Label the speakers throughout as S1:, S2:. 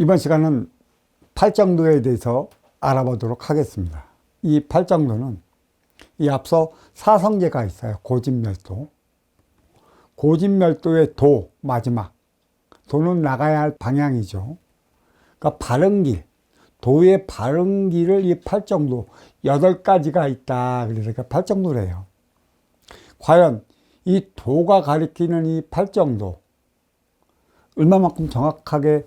S1: 이번 시간은 팔정도에 대해서 알아보도록 하겠습니다. 이 팔정도는 이 앞서 사성제가 있어요. 고진멸도. 고진멸도의 도, 마지막. 도는 나가야 할 방향이죠. 그러니까 바른 길, 도의 바른 길을 이 팔정도 8가지가 있다. 그래서 팔정도래요. 과연 이 도가 가리키는 이 팔정도 얼마만큼 정확하게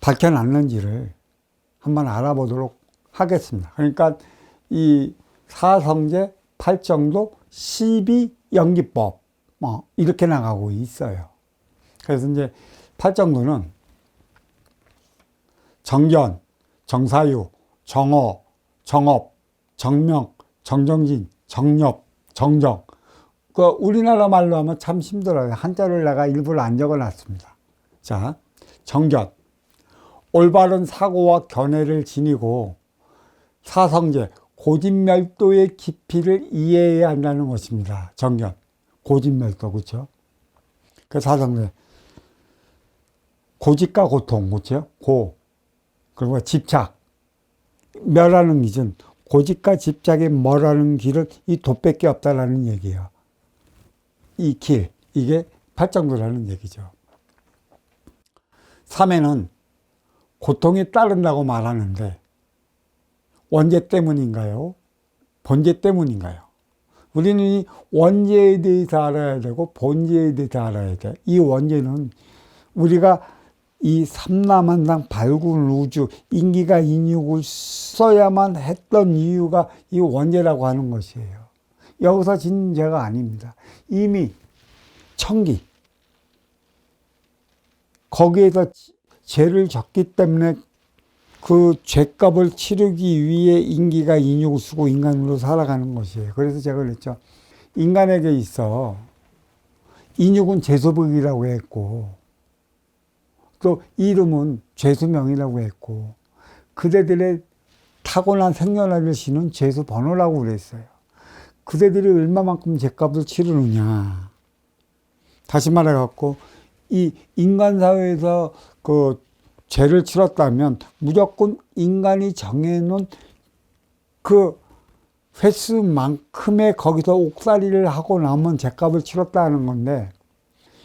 S1: 밝혀놨는지를 한번 알아보도록 하겠습니다. 그러니까 이 사성제, 팔정도, 12연기법 이렇게 나가고 있어요. 그래서 이제 팔정도는 정견, 정사유, 정어, 정업, 정명, 정정진, 정nhập, 정정. 그 우리나라 말로 하면 참 힘들어요. 한자를 내가 일부러 안 적어놨습니다. 자, 정견. 올바른 사고와 견해를 지니고 사성제, 고진멸도의 깊이를 이해해야 한다는 것입니다. 정견. 고진멸도, 그렇죠? 그 사성제. 고집과 고통, 그렇죠? 고. 그리고 집착. 멸하는 기준. 고집과 집착에 멸하는 길은 이 도밖에 없다라는 얘기예요. 이 길, 이게 팔정도라는 얘기죠. 3에는 고통이 따른다고 말하는데 원죄 때문인가요? 본죄 때문인가요? 우리는 이 원죄에 대해서 알아야 되고 본죄에 대해서 알아야 돼. 이 원죄는 우리가 이 삼라만상 발굴 우주 인기가 인육을 써야만 했던 이유가 이 원죄라고 하는 것이에요. 여기서 짓는 죄가 아닙니다. 이미 천기 거기에서 죄를 졌기 때문에 그 죄값을 치르기 위해 인기가 인육을 쓰고 인간으로 살아가는 것이에요. 그래서 제가 그랬죠. 인간에게 있어 인육은 죄수복이라고 했고 또 이름은 죄수명이라고 했고 그대들의 타고난 생년월일시는 죄수번호라고 그랬어요. 그대들이 얼마만큼 죄값을 치르느냐. 다시 말해갖고 이 인간 사회에서 그 죄를 치렀다면 무조건 인간이 정해놓은 그 횟수만큼의 거기서 옥살이를 하고 나면 죄값을 치렀다는 건데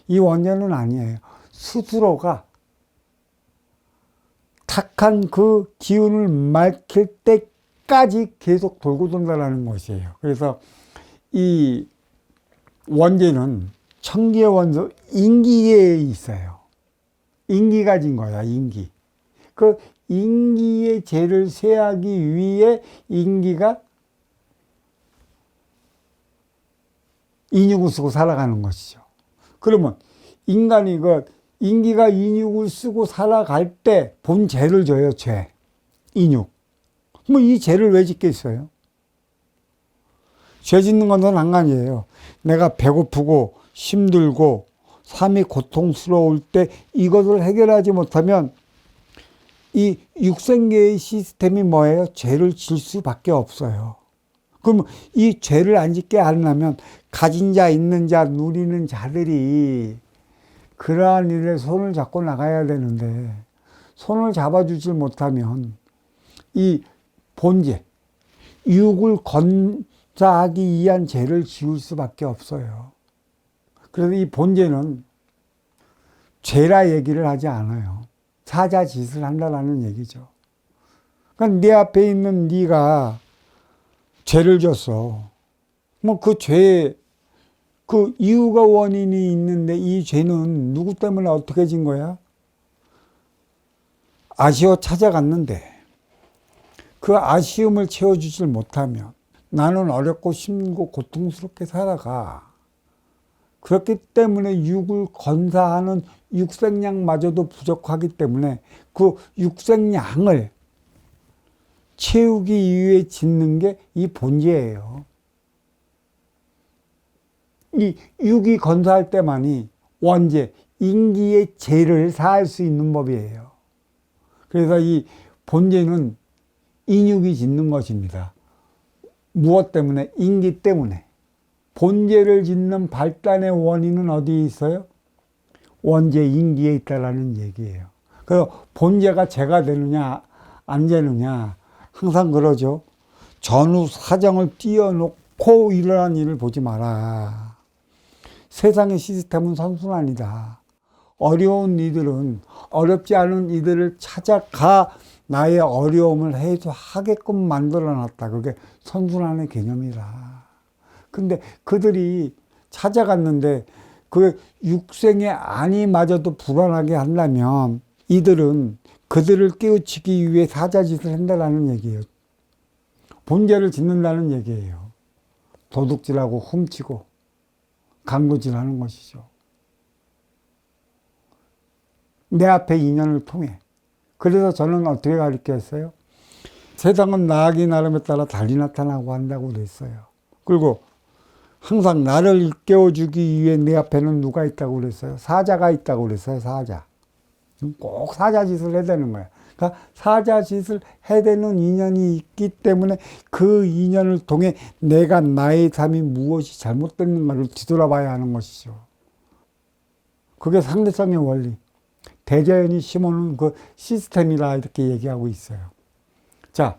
S1: 이 원죄는 아니에요. 스스로가 탁한 그 기운을 밝힐 때까지 계속 돌고 돈다라는 것이에요. 그래서 이 원죄는 천기의 원소 인기에 있어요. 인기가 진 거야, 인기. 그 인기의 죄를 세하기 위해 인기가 인육을 쓰고 살아가는 것이죠. 그러면 인간이 그 인기가 인육을 쓰고 살아갈 때 본 죄를 져요, 죄. 인육. 뭐 이 죄를 왜 짓겠어요? 죄 짓는 건 상관이에요. 내가 배고프고 힘들고 삶이 고통스러울 때 이것을 해결하지 못하면 이 육생계의 시스템이 뭐예요? 죄를 질 수밖에 없어요. 그럼 이 죄를 안 짓게 하려면 가진 자, 있는 자, 누리는 자들이 그러한 일에 손을 잡고 나가야 되는데 손을 잡아주질 못하면 이 본죄, 육을 건사하기 위한 죄를 지을 수밖에 없어요. 그래서 이 본죄는 죄라 얘기를 하지 않아요. 사자짓을 한다라는 얘기죠. 그러니까 내 앞에 있는 네가 죄를 졌어. 뭐 그 죄, 그 이유가 원인이 있는데 이 죄는 누구 때문에 어떻게 진 거야? 아쉬워 찾아갔는데 그 아쉬움을 채워주질 못하면 나는 어렵고 힘들고 고통스럽게 살아가. 그렇기 때문에 육을 건사하는 육생량마저도 부족하기 때문에 그 육생량을 채우기 위해 짓는 게 이 본죄예요. 이 육이 건사할 때만이 원죄, 인기의 죄를 사할 수 있는 법이에요. 그래서 이 본죄는 인육이 짓는 것입니다. 무엇 때문에? 인기 때문에. 본죄를 짓는 발단의 원인은 어디에 있어요? 원죄 인기에 있다라는 얘기예요. 그 본제가 제가 되느냐 안 되느냐 항상 그러죠. 전후 사정을 띄워놓고 일어난 일을 보지 마라. 세상의 시스템은 선순환이다. 어려운 이들은 어렵지 않은 이들을 찾아가 나의 어려움을 해소하게끔 만들어놨다. 그게 선순환의 개념이라. 근데 그들이 찾아갔는데 그 육생의 안이마저도 불안하게 한다면 이들은 그들을 깨우치기 위해 사자짓을 한다는 얘기예요. 본죄를 짓는다는 얘기예요. 도둑질하고 훔치고 강도질하는 것이죠. 내 앞에 인연을 통해. 그래서 저는 어떻게 가르쳤어요? 세상은 나아가기 나름에 따라 달리 나타나고 한다고 그랬어요. 그리고 항상 나를 일깨워주기 위해 내 앞에는 누가 있다고 그랬어요? 사자가 있다고 그랬어요. 사자. 꼭 사자짓을 해야 되는 거야. 그러니까 사자짓을 해야 되는 인연이 있기 때문에 그 인연을 통해 내가 나의 삶이 무엇이 잘못됐는가를 뒤돌아봐야 하는 것이죠. 그게 상대성의 원리. 대자연이 심어놓은 그 시스템이라 이렇게 얘기하고 있어요. 자,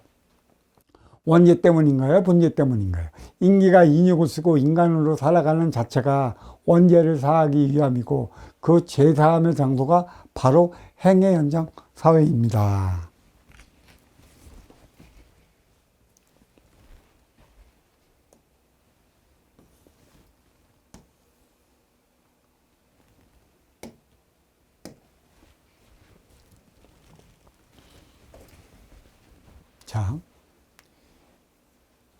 S1: 원죄 때문인가요? 본죄 때문인가요? 인기가 인육을 쓰고 인간으로 살아가는 자체가 원죄를 사하기 위함이고 그 죄사함의 장소가 바로 행의 현장 사회입니다. 자,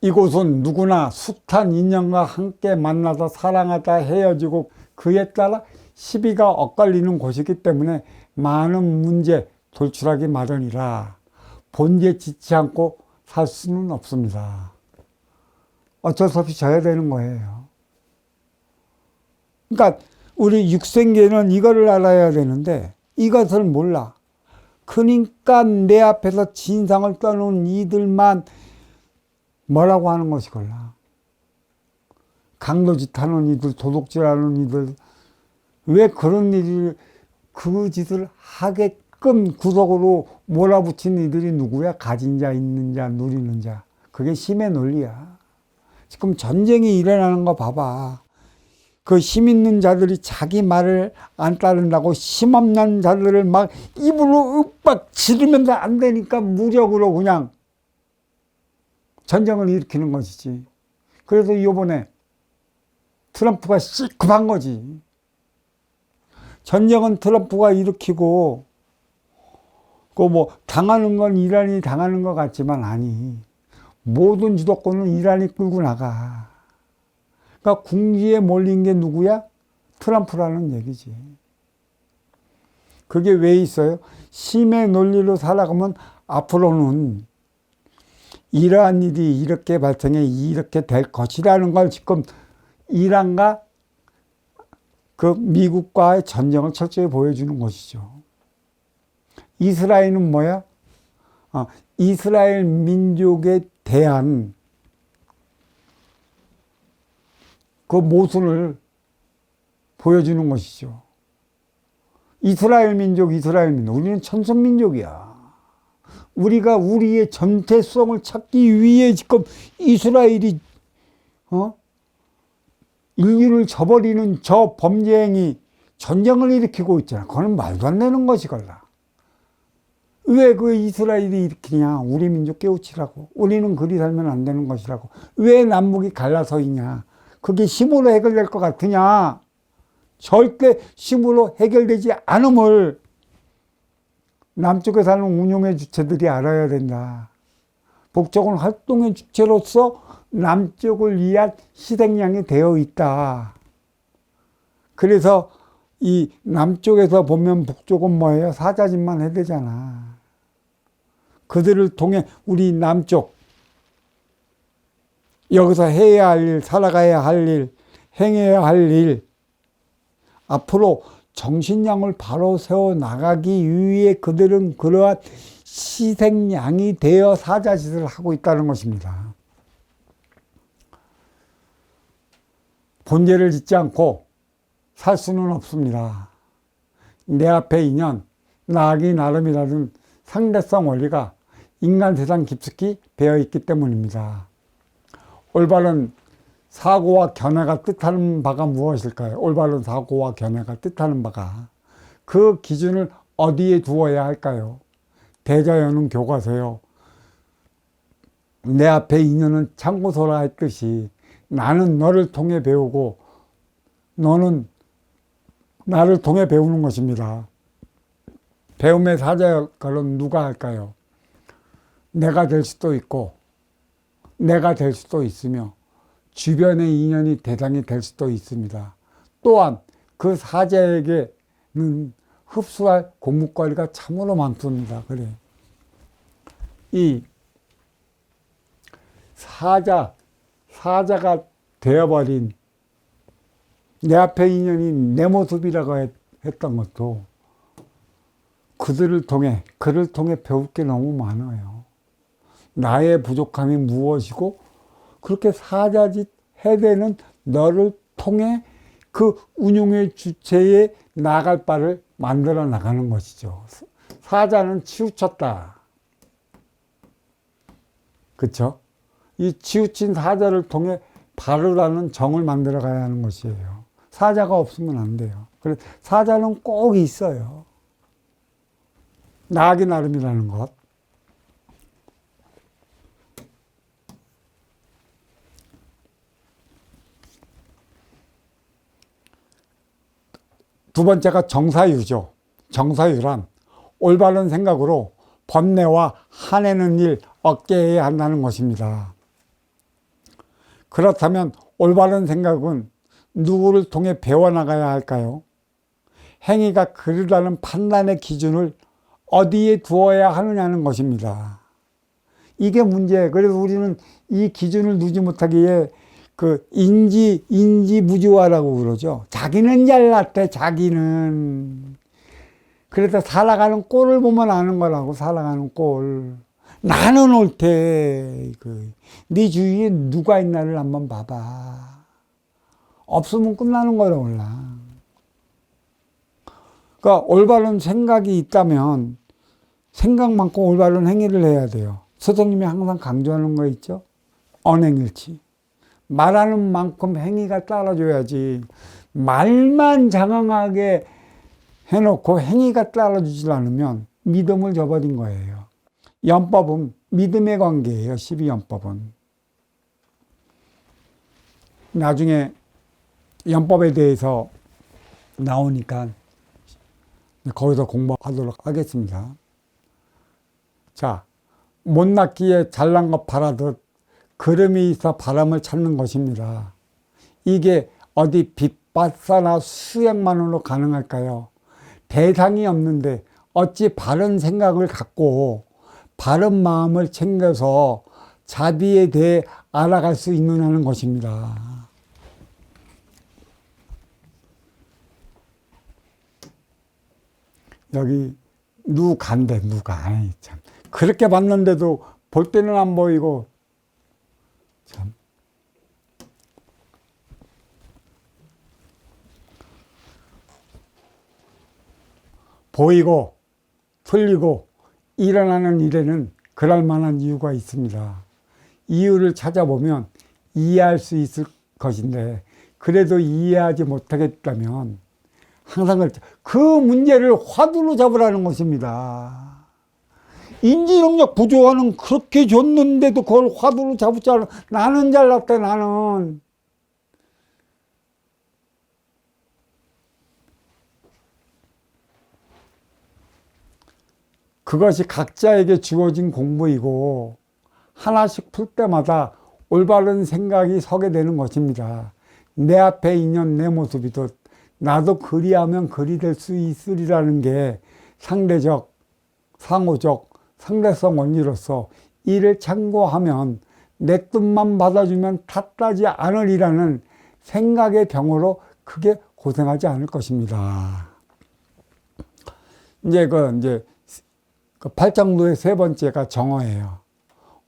S1: 이곳은 누구나 숱한 인연과 함께 만나서 사랑하다 헤어지고 그에 따라 시비가 엇갈리는 곳이기 때문에 많은 문제 돌출하기 마련이라 본죄 짓지 않고 살 수는 없습니다. 어쩔 수 없이 져야 되는 거예요. 그러니까 우리 육생계는 이거를 알아야 되는데 이것을 몰라. 그러니까 내 앞에서 진상을 떠놓은 이들만 뭐라고 하는 것이걸라. 강도짓 하는 이들, 도둑질하는 이들, 왜 그런 일을, 그 짓을 하게끔 구석으로 몰아붙인 이들이 누구야? 가진 자, 있는 자, 누리는 자. 그게 힘의 논리야. 지금 전쟁이 일어나는 거 봐봐. 그 힘 있는 자들이 자기 말을 안 따른다고 힘 없는 자들을 막 입으로 윽박 지르면 안 되니까 무력으로 그냥 전쟁을 일으키는 것이지. 그래서 이번에 트럼프가 시급한 거지. 전쟁은 트럼프가 일으키고 그 뭐 당하는 건 이란이 당하는 것 같지만 아니. 모든 주도권은 이란이 끌고 나가. 그러니까 궁지에 몰린 게 누구야? 트럼프라는 얘기지. 그게 왜 있어요? 힘의 논리로 살아가면 앞으로는 이러한 일이 이렇게 발생해 이렇게 될 것이라는 걸 지금 이란과 그 미국과의 전쟁을 철저히 보여주는 것이죠. 이스라엘은 뭐야? 이스라엘 민족에 대한 그 모순을 보여주는 것이죠. 이스라엘 민족. 우리는 천선민족이야. 우리가 우리의 전태성을 찾기 위해 지금 이스라엘이, 인류를 저버리는 저 범죄행위, 전쟁을 일으키고 있잖아. 그건 말도 안 되는 것이걸라. 왜 그 이스라엘이 일으키냐? 우리 민족 깨우치라고. 우리는 그리 살면 안 되는 것이라고. 왜 남북이 갈라서 있냐? 그게 힘으로 해결될 것 같으냐? 절대 힘으로 해결되지 않음을 남쪽에 사는 운용의 주체들이 알아야 된다. 북쪽은 활동의 주체로서 남쪽을 위한 희생양이 되어 있다. 그래서 이 남쪽에서 보면 북쪽은 뭐예요? 사자짓만 해야 되잖아. 그들을 통해 우리 남쪽, 여기서 해야 할 일, 살아가야 할 일, 행해야 할 일, 앞으로 정신량을 바로 세워 나가기 위해 그들은 그러한 희생양이 되어 사자짓을 하고 있다는 것입니다. 본죄를 짓지 않고 살 수는 없습니다. 내 앞에 인연, 나아기 나름이라는 상대성 원리가 인간 세상 깊숙이 배어 있기 때문입니다. 올바른 사고와 견해가 뜻하는 바가 무엇일까요? 올바른 사고와 견해가 뜻하는 바가 그 기준을 어디에 두어야 할까요? 대자연은 교과서요. 내 앞에 인연은 참고서라 했듯이 나는 너를 통해 배우고 너는 나를 통해 배우는 것입니다. 배움의 사자 역할은 누가 할까요? 내가 될 수도 있고 내가 될 수도 있으며 주변의 인연이 대상이 될 수도 있습니다. 또한 그 사자에게는 흡수할 공부거리가 참으로 많습니다. 그래. 이 사자가 되어버린 내 앞에 인연이 내 모습이라고 했던 것도 그를 통해 배울 게 너무 많아요. 나의 부족함이 무엇이고 그렇게 사자짓 해대는 너를 통해 그 운용의 주체에 나갈 바를 만들어 나가는 것이죠. 사자는 치우쳤다. 그렇죠? 이 치우친 사자를 통해 바르라는 정을 만들어 가야 하는 것이에요. 사자가 없으면 안 돼요. 그래서 사자는 꼭 있어요. 나아기 나름이라는 것. 두 번째가 정사유죠. 정사유란 올바른 생각으로 번뇌와 화내는 일 없게 한다는 것입니다. 그렇다면 올바른 생각은 누구를 통해 배워나가야 할까요? 행위가 그르다는 판단의 기준을 어디에 두어야 하느냐는 것입니다. 이게 문제예요. 그래서 우리는 이 기준을 두지 못하기에 그 인지무지화라고 그러죠. 자기는 잘났대, 자기는. 그래서 살아가는 꼴을 보면 아는 거라고, 살아가는 꼴. 나는 옳대. 네 주위에 누가 있나를 한번 봐봐. 없으면 끝나는 거라 몰라. 그러니까 올바른 생각이 있다면 생각만큼 올바른 행위를 해야 돼요. 선생님이 항상 강조하는 거 있죠? 언행일치. 말하는 만큼 행위가 따라줘야지. 말만 장황하게 해놓고 행위가 따라주지 않으면 믿음을 저버린 거예요. 연법은 믿음의 관계예요. 12연법은. 나중에 연법에 대해서 나오니까 거기서 공부하도록 하겠습니다. 자, 못났기에 잘난 것 바라듯 걸음이 있어 바람을 찾는 것입니다. 이게 어디 빗바사나 수액만으로 가능할까요? 대상이 없는데 어찌 바른 생각을 갖고 바른 마음을 챙겨서 자비에 대해 알아갈 수 있느냐는 것입니다. 여기 누간데 누가. 아이, 참. 그렇게 봤는데도 볼 때는 안 보이고 참. 보이고 틀리고 일어나는 일에는 그럴 만한 이유가 있습니다. 이유를 찾아보면 이해할 수 있을 것인데 그래도 이해하지 못하겠다면 항상 그 문제를 화두로 잡으라는 것입니다. 인지능력 부조화는 그렇게 줬는데도 그걸 화두로 잡지 않아. 나는 잘났다, 나는. 그것이 각자에게 주어진 공부이고 하나씩 풀 때마다 올바른 생각이 서게 되는 것입니다. 내 앞에 인연 내 모습이듯 나도 그리하면 그리 될 수 있으리라는 게 상대적, 상호적, 상대성 원리로서 이를 참고하면 내 뜻만 받아주면 탓하지 않으리라는 생각의 병으로 크게 고생하지 않을 것입니다. 이제 그 팔장도의 세 번째가 정어예요.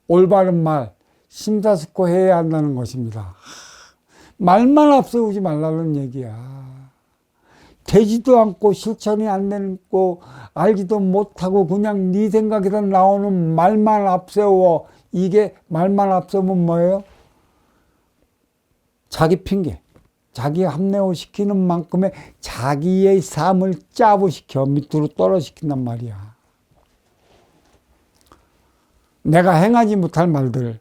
S1: 올바른 말, 심사숙고해야 한다는 것입니다. 말만 앞세우지 말라는 얘기야. 되지도 않고 실천이 안 되는 거 알지도 못하고 그냥 네 생각에서 나오는 말만 앞세워. 이게 말만 앞세우면 뭐예요? 자기 핑계, 자기 합리화시키는 만큼의 자기의 삶을 짜부시켜 밑으로 떨어지킨단 말이야. 내가 행하지 못할 말들,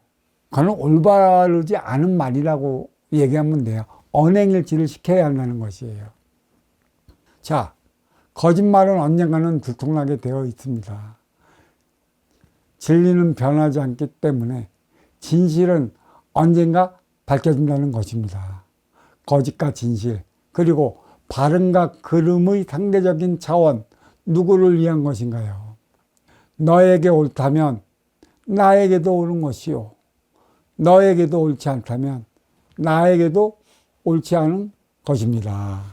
S1: 그건 올바르지 않은 말이라고 얘기하면 돼요. 언행일치를 시켜야 한다는 것이에요. 자, 거짓말은 언젠가는 들통나게 되어 있습니다. 진리는 변하지 않기 때문에 진실은 언젠가 밝혀진다는 것입니다. 거짓과 진실, 그리고 바른과 그름의 상대적인 차원, 누구를 위한 것인가요? 너에게 옳다면 나에게도 옳은 것이요. 너에게도 옳지 않다면 나에게도 옳지 않은 것입니다.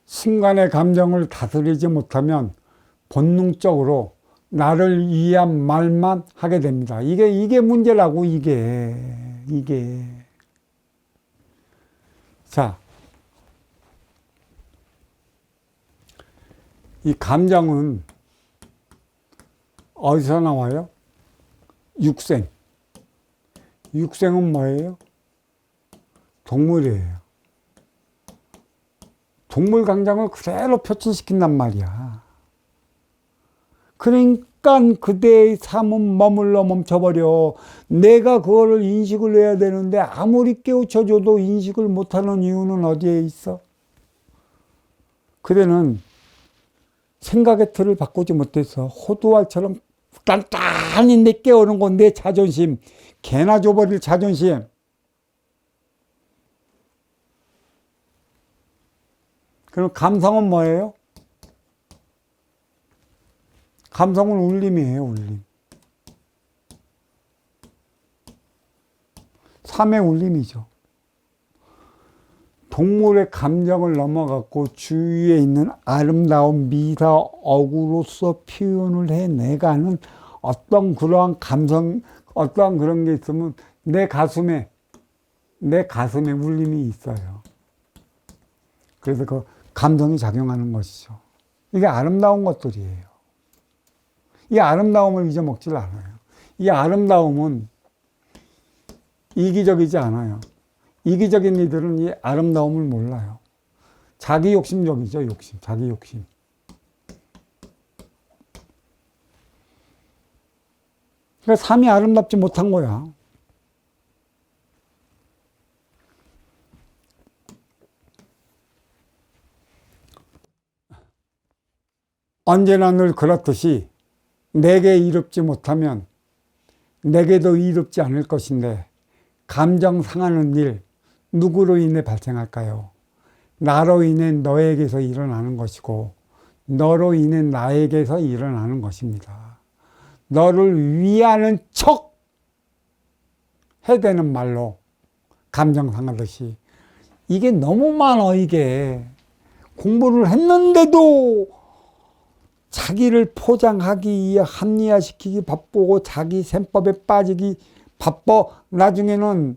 S1: 순간의 감정을 다스리지 못하면 본능적으로 나를 위한 말만 하게 됩니다. 이게 문제라고, 이게. 자, 이 감정은 어디서 나와요? 육생. 육생은 뭐예요? 동물이에요. 동물 감정을 그대로 표출시킨단 말이야. 그러니까 그대의 삶은 머물러 멈춰버려. 내가 그거를 인식을 해야 되는데 아무리 깨우쳐줘도 인식을 못하는 이유는 어디에 있어? 그대는 생각의 틀을 바꾸지 못해서 호두알처럼 단단히 내깨우는 건 내 자존심, 개나 줘버릴 자존심. 그럼 감성은 뭐예요? 감성은 울림이에요, 울림. 삶의 울림이죠. 동물의 감정을 넘어갖고 주위에 있는 아름다운 미사 어구로서 표현을 해내가는 어떤 그러한 감성, 어떠한 그런 게 있으면 내 가슴에 울림이 있어요. 그래서 그 감정이 작용하는 것이죠. 이게 아름다운 것들이에요. 이 아름다움을 잊어먹질 않아요. 이 아름다움은 이기적이지 않아요. 이기적인 이들은 이 아름다움을 몰라요. 자기 욕심적이죠, 자기 욕심. 그러니까 삶이 아름답지 못한 거야. 언제나 늘 그렇듯이 내게 이롭지 못하면 내게도 이롭지 않을 것인데 감정 상하는 일 누구로 인해 발생할까요? 나로 인해 너에게서 일어나는 것이고 너로 인해 나에게서 일어나는 것입니다. 너를 위하는 척 해대는 말로 감정 상하듯이 이게 너무 많아. 이게 공부를 했는데도 자기를 포장하기 위해 합리화시키기 바쁘고 자기 셈법에 빠지기 바빠. 나중에는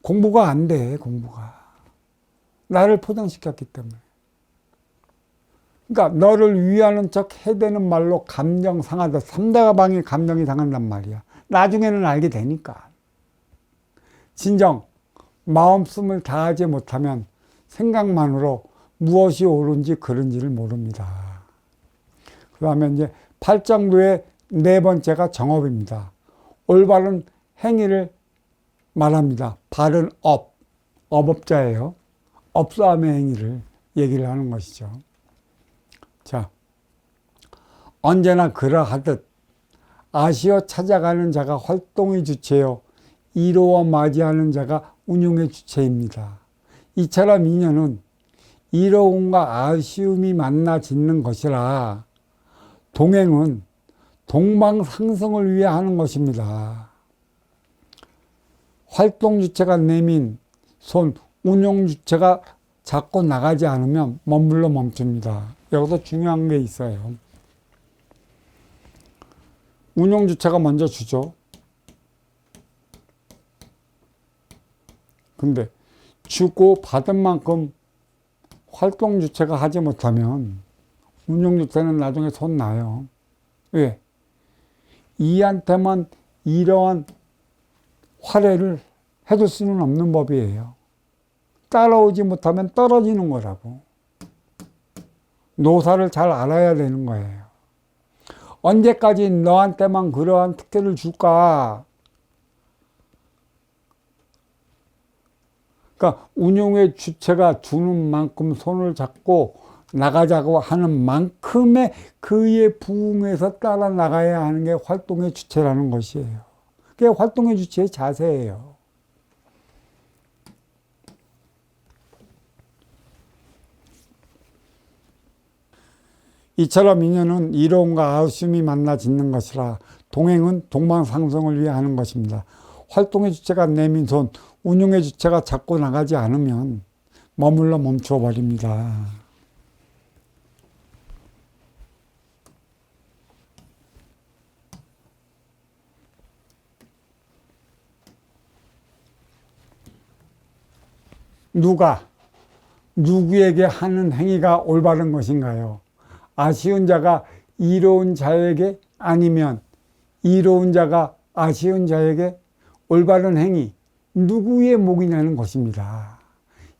S1: 공부가 안 돼. 공부가 나를 포장시켰기 때문에. 그러니까 너를 위하는 척 해대는 말로 감정 상하다. 상대방의 감정이 상한단 말이야. 나중에는 알게 되니까. 진정 마음씀을 다하지 못하면 생각만으로 무엇이 옳은지 그른지를 모릅니다. 그 다음에 이제 8장도의 네 번째가 정업입니다. 올바른 행위를 말합니다. 바른 업업자예요. 업사함의 행위를 얘기를 하는 것이죠. 자, 언제나 그러하듯 아시어 찾아가는 자가 활동의 주체요, 이로워 맞이하는 자가 운용의 주체입니다. 이처럼 인연은 이로움과 아쉬움이 만나 짓는 것이라 동행은 동방상승을 위해 하는 것입니다. 활동 주체가 내민 손, 운용 주체가 자꾸 나가지 않으면 머물러 멈춥니다. 여기서 중요한 게 있어요. 운용주체가 먼저 주죠. 근데 주고 받은 만큼 활동주체가 하지 못하면 운용주체는 나중에 손나요. 왜? 이한테만 이러한 활애를 해줄 수는 없는 법이에요. 따라오지 못하면 떨어지는 거라고. 노사를 잘 알아야 되는 거예요. 언제까지 너한테만 그러한 특혜를 줄까? 그러니까 운용의 주체가 주는 만큼 손을 잡고 나가자고 하는 만큼의 그에 부응해서 따라 나가야 하는 게 활동의 주체라는 것이에요. 그게 활동의 주체의 자세예요. 이처럼 인연은 이로움과 아우심이 만나 짓는 것이라 동행은 동방상승을 위해 하는 것입니다. 활동의 주체가 내민 손, 운용의 주체가 잡고 나가지 않으면 머물러 멈춰 버립니다. 누가 누구에게 하는 행위가 올바른 것인가요? 아쉬운 자가 이로운 자에게, 아니면 이로운 자가 아쉬운 자에게? 올바른 행위, 누구의 목이냐는 것입니다.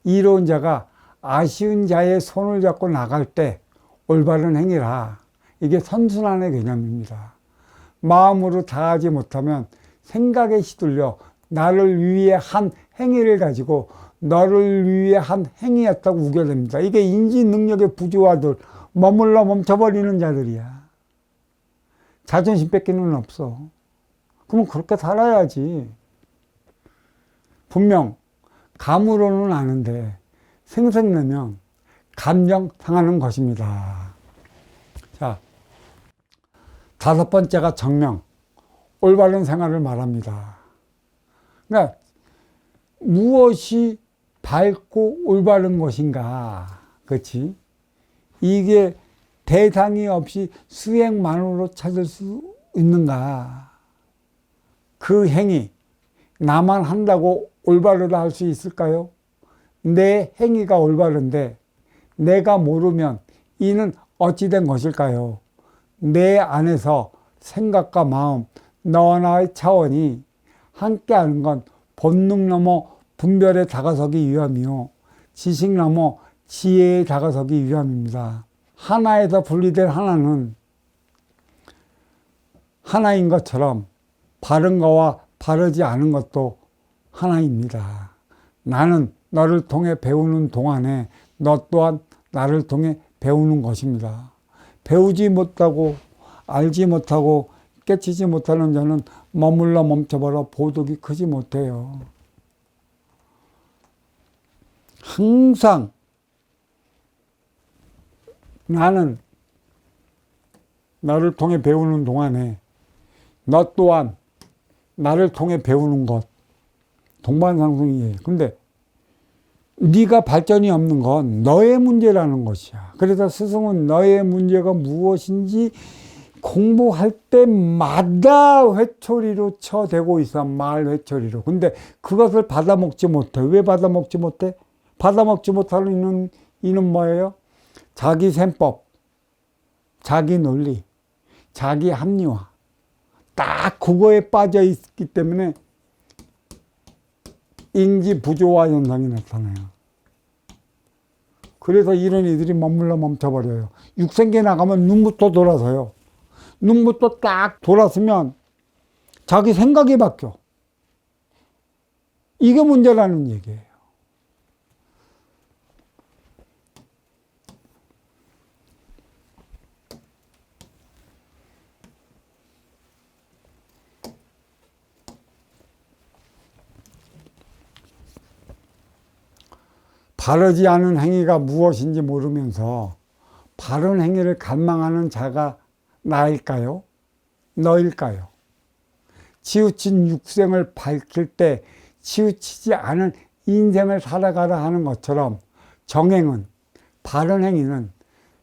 S1: 이로운 자가 아쉬운 자의 손을 잡고 나갈 때 올바른 행위라. 이게 선순환의 개념입니다. 마음으로 다하지 못하면 생각에 휘둘려 나를 위해 한 행위를 가지고 너를 위해 한 행위였다고 우겨댑니다. 이게 인지 능력의 부조화들, 머물러 멈춰버리는 자들이야. 자존심 뺏기는 없어. 그럼 그렇게 살아야지. 분명 감으로는 아는데 생색내면 감정 상하는 것입니다. 자, 5번째가 정명, 올바른 생활을 말합니다. 그러니까 무엇이 밝고 올바른 것인가, 그렇지? 이게 대상이 없이 수행만으로 찾을 수 있는가? 그 행위, 나만 한다고 올바르다 할 수 있을까요? 내 행위가 올바른데 내가 모르면 이는 어찌된 것일까요? 내 안에서 생각과 마음, 너와 나의 차원이 함께하는 건 본능 넘어 분별에 다가서기 위함이요, 지식 넘어 지혜에 다가서기 위함입니다. 하나에서 분리된 하나는 하나인 것처럼 바른 거와 바르지 않은 것도 하나입니다. 나는 너를 통해 배우는 동안에 너 또한 나를 통해 배우는 것입니다. 배우지 못하고 알지 못하고 깨치지 못하는 자는 머물러 멈춰버려 보득이 크지 못해요. 항상 나는 너를 통해 배우는 동안에 너 또한 나를 통해 배우는 것, 동반상승이에요. 근데 네가 발전이 없는 건 너의 문제라는 것이야. 그래서 스승은 너의 문제가 무엇인지 공부할 때마다 회초리로 쳐대고 있어. 말 회초리로. 근데 그것을 받아먹지 못해. 왜 받아먹지 못해? 받아먹지 못하는 이는 뭐예요? 자기 셈법, 자기 논리, 자기 합리화. 딱 그거에 빠져 있기 때문에 인지 부조화 현상이 나타나요. 그래서 이런 이들이 머물러 멈춰버려요. 육생계 나가면 눈부터 돌아서요. 눈부터 딱 돌았으면 자기 생각이 바뀌어. 이게 문제라는 얘기예요. 바르지 않은 행위가 무엇인지 모르면서 바른 행위를 갈망하는 자가 나일까요? 너일까요? 치우친 육생을 밝힐 때 치우치지 않은 인생을 살아가라 하는 것처럼 정행은, 바른 행위는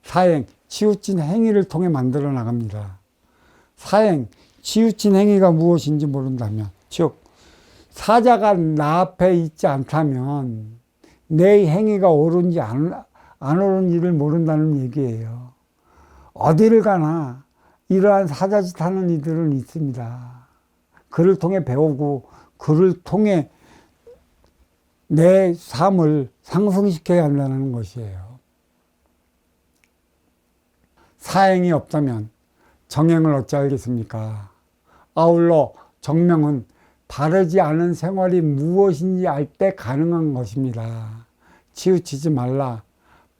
S1: 사행, 치우친 행위를 통해 만들어 나갑니다. 사행, 치우친 행위가 무엇인지 모른다면, 즉 사자가 나 앞에 있지 않다면 내 행위가 옳은지 안 옳은지를 모른다는 얘기예요. 어디를 가나 이러한 사자짓 하는 이들은 있습니다. 그를 통해 배우고 그를 통해 내 삶을 상승시켜야 한다는 것이에요. 사행이 없다면 정행을 어찌하겠습니까? 아울러 정명은 바르지 않은 생활이 무엇인지 알 때 가능한 것입니다. 치우치지 말라,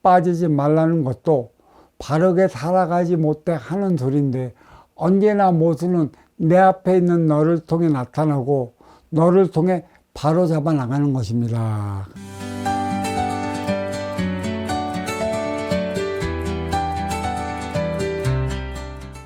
S1: 빠지지 말라는 것도 바르게 살아가지 못해 하는 소리인데, 언제나 모순은 내 앞에 있는 너를 통해 나타나고 너를 통해 바로잡아 나가는 것입니다.